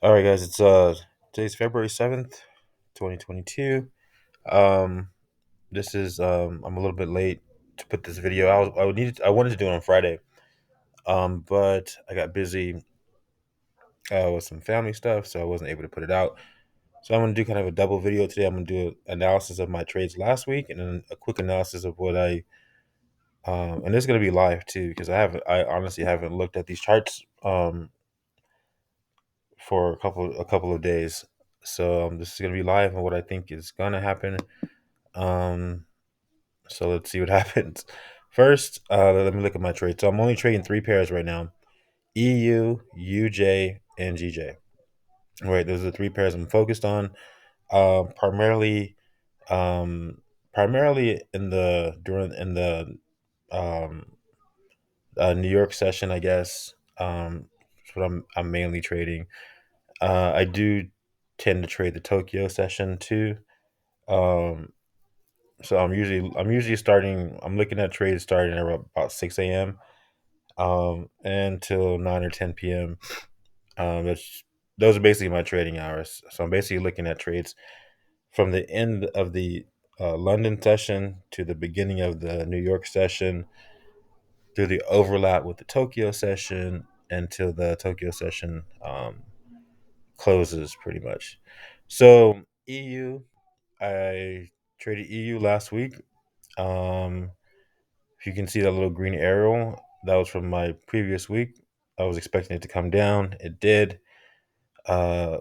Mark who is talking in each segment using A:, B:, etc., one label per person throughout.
A: All right, guys. It's today's February 7th, 2022. Um, this is I'm a little bit late to put this video. I wanted to do it on Friday. But I got busy with some family stuff, so I wasn't able to put it out. So I'm gonna do kind of a double video today. I'm gonna do an analysis of my trades last week, and then a quick analysis of what I and this is gonna be live too because I honestly haven't looked at these charts for a couple of days. So this is gonna be live and what I think is gonna happen. Um, so let's see what happens. First, let me look at my trades. So I'm only trading three pairs right now: EU, UJ, and GJ. Right, those are the three pairs I'm focused on. Primarily, um, primarily in the during in the um, New York session, I guess. That's what I'm mainly trading. I do tend to trade the Tokyo session too. Um, so I'm usually starting. I'm looking at trades starting at about 6 a.m. Until 9 or 10 p.m. That's those are basically my trading hours. So I'm basically looking at trades from the end of the London session to the beginning of the New York session, through the overlap with the Tokyo session until the Tokyo session closes, pretty much. So EU, I traded EU last week. Um, if you can see that little green arrow, that was from my previous week. I was expecting it to come down. It did.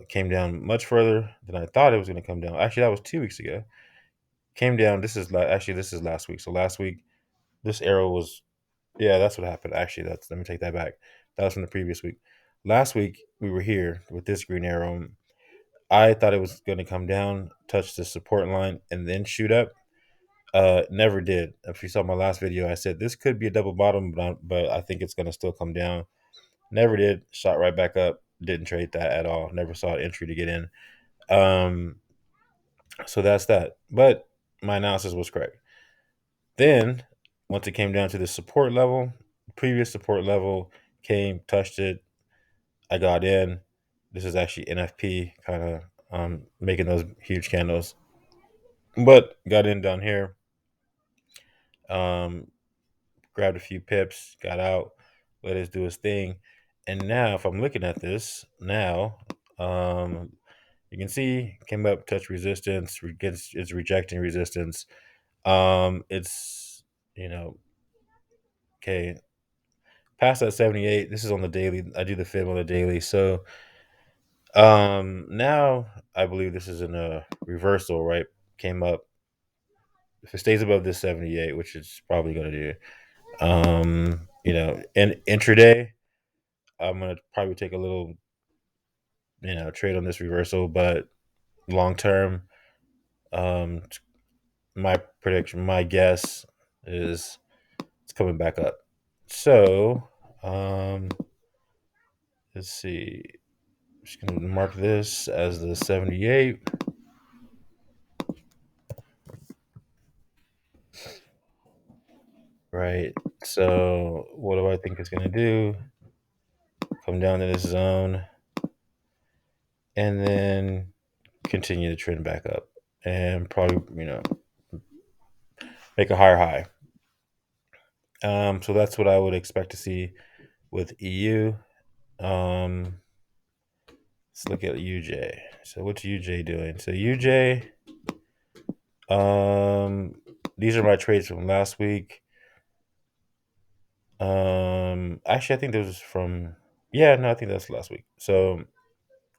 A: Came down much further than I thought it was going to come down. Actually, that was 2 weeks ago. Came down. Actually, this is last week. So last week, this arrow was, yeah, that's what happened. Actually, that's let me take that back. That was from the previous week. Last week we were here with this green arrow. I thought it was going to come down, touch the support line, and then shoot up. Never did. If you saw my last video, I said this could be a double bottom, but I think it's going to still come down. Never did. Shot right back up. Didn't trade that at all. Never saw an entry to get in. Um, so that's that. But my analysis was correct. Then, once it came down to the support level, previous support level came, touched it. I got in. This is actually NFP, kind of making those huge candles. But got in down here. Um, Grabbed a few pips, got out, let it do its thing. And now, if I'm looking at this now, um, you can see came up, touch resistance, it's rejecting resistance. It's you know, okay, past that 78. This is on the daily. I do the fib on the daily. So now I believe this is in a reversal, right? Came up. If it stays above this 78, which it's probably going to do, in intraday, I'm gonna probably take a little, trade on this reversal, but long term, um, my prediction, my guess is it's coming back up. So, um, let's see. I'm just gonna mark this as the 78. Right. So, what do I think it's gonna do? Come down to this zone, and then continue to trend back up, and probably make a higher high. So that's what I would expect to see with EU. Um, let's look at UJ. So what's UJ doing? So UJ, um, these are my trades from last week. Actually, I think this was from. Yeah, no, I think that's last week. So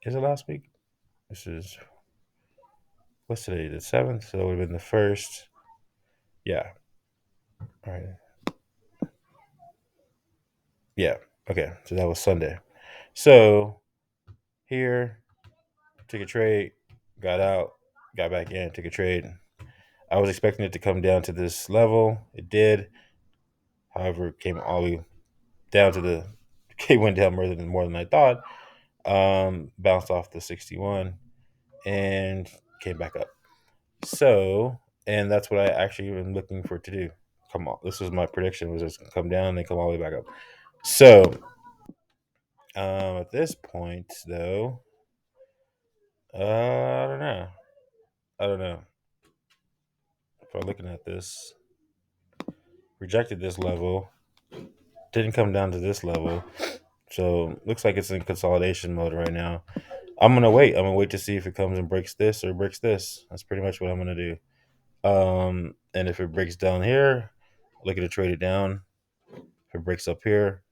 A: is it last week? This is what's today? The 7th. So it would have been the first. Yeah. All right. Yeah. Okay. So that was Sunday. So here, took a trade, got out, got back in, took a trade. I was expecting it to come down to this level. It did. However, it came all the way down to the. It went down more than I thought. Bounced off the 61 and came back up. So, and that's what I actually am looking for it to do. Come on, this was my prediction: was it's gonna come down and then come all the way back up. So, at this point, though, I don't know. I don't know. If I'm looking at this, rejected this level, didn't come down to this level. So looks like it's in consolidation mode right now. I'm gonna wait. I'm gonna wait to see if it comes and breaks this or breaks this. That's pretty much what I'm gonna do. And if it breaks down here, look at it trade it down. If it breaks up here,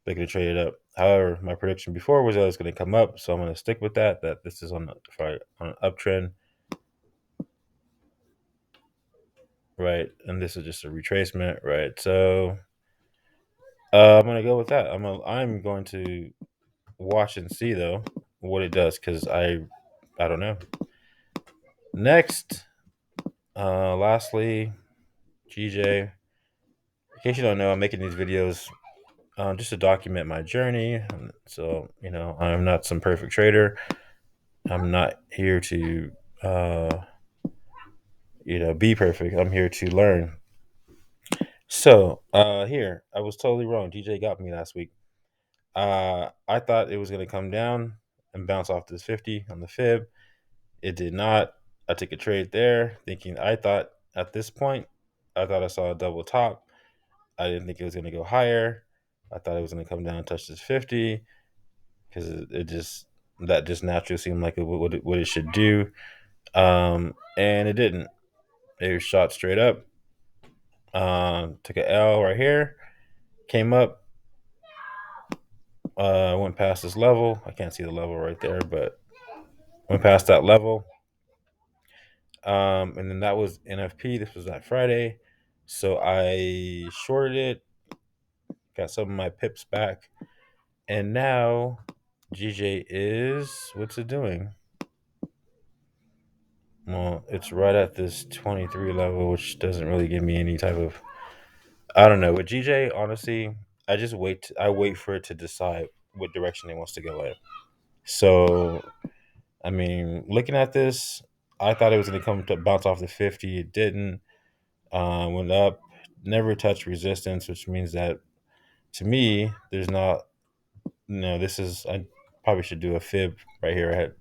A: look at it trade it up. However, my prediction before was that it was going to come up, so I'm going to stick with that. That this is on an uptrend, right? And this is just a retracement, right? So I'm going to go with that. I'm going to watch and see though what it does because I don't know. Next, lastly, GJ. In case you don't know, I'm making these videos just to document my journey. So, I'm not some perfect trader. I'm not here to, uh, be perfect. I'm here to learn. So, here, I was totally wrong. DJ got me last week. I thought it was going to come down and bounce off this 50 on the fib. It did not. I took a trade there thinking I thought at this point, I thought I saw a double top. I didn't think it was going to go higher. I thought it was going to come down and touch this 50 because that just naturally seemed like what it should do. And it didn't. It shot straight up. Took an L right here. Came up. Went past this level. I can't see the level right there, but went past that level. And then that was NFP. This was that Friday. So I shorted it. Got some of my pips back. And now GJ is what's it doing? Well, it's right at this 23 level, which doesn't really give me any type of. I don't know. With GJ, honestly, I wait for it to decide what direction it wants to go in. So, I mean, looking at this, I thought it was going to come to bounce off the 50. It didn't. Went up, never touched resistance, which means that to me, there's not. No, this is. I probably should do a fib right here.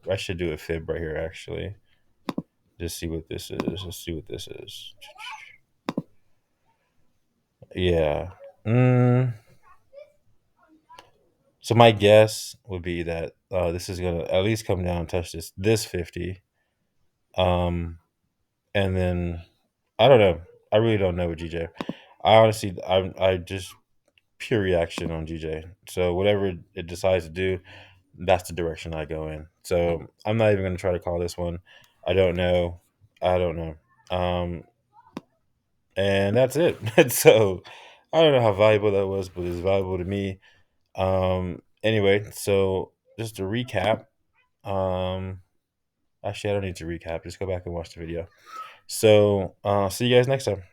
A: I should do a fib right here actually. Just see what this is. Let's see what this is. Yeah. Mm, so my guess would be that this is gonna at least come down and touch this 50. Um, and then I don't know. I really don't know with GJ. I honestly, I just pure reaction on GJ. So whatever it decides to do, that's the direction I go in. So I'm not even gonna try to call this one. I don't know. I don't know. And that's it. So I don't know how valuable that was, but it's valuable to me. Anyway, so just to recap, um, actually, I don't need to recap. Just go back and watch the video. So, see you guys next time.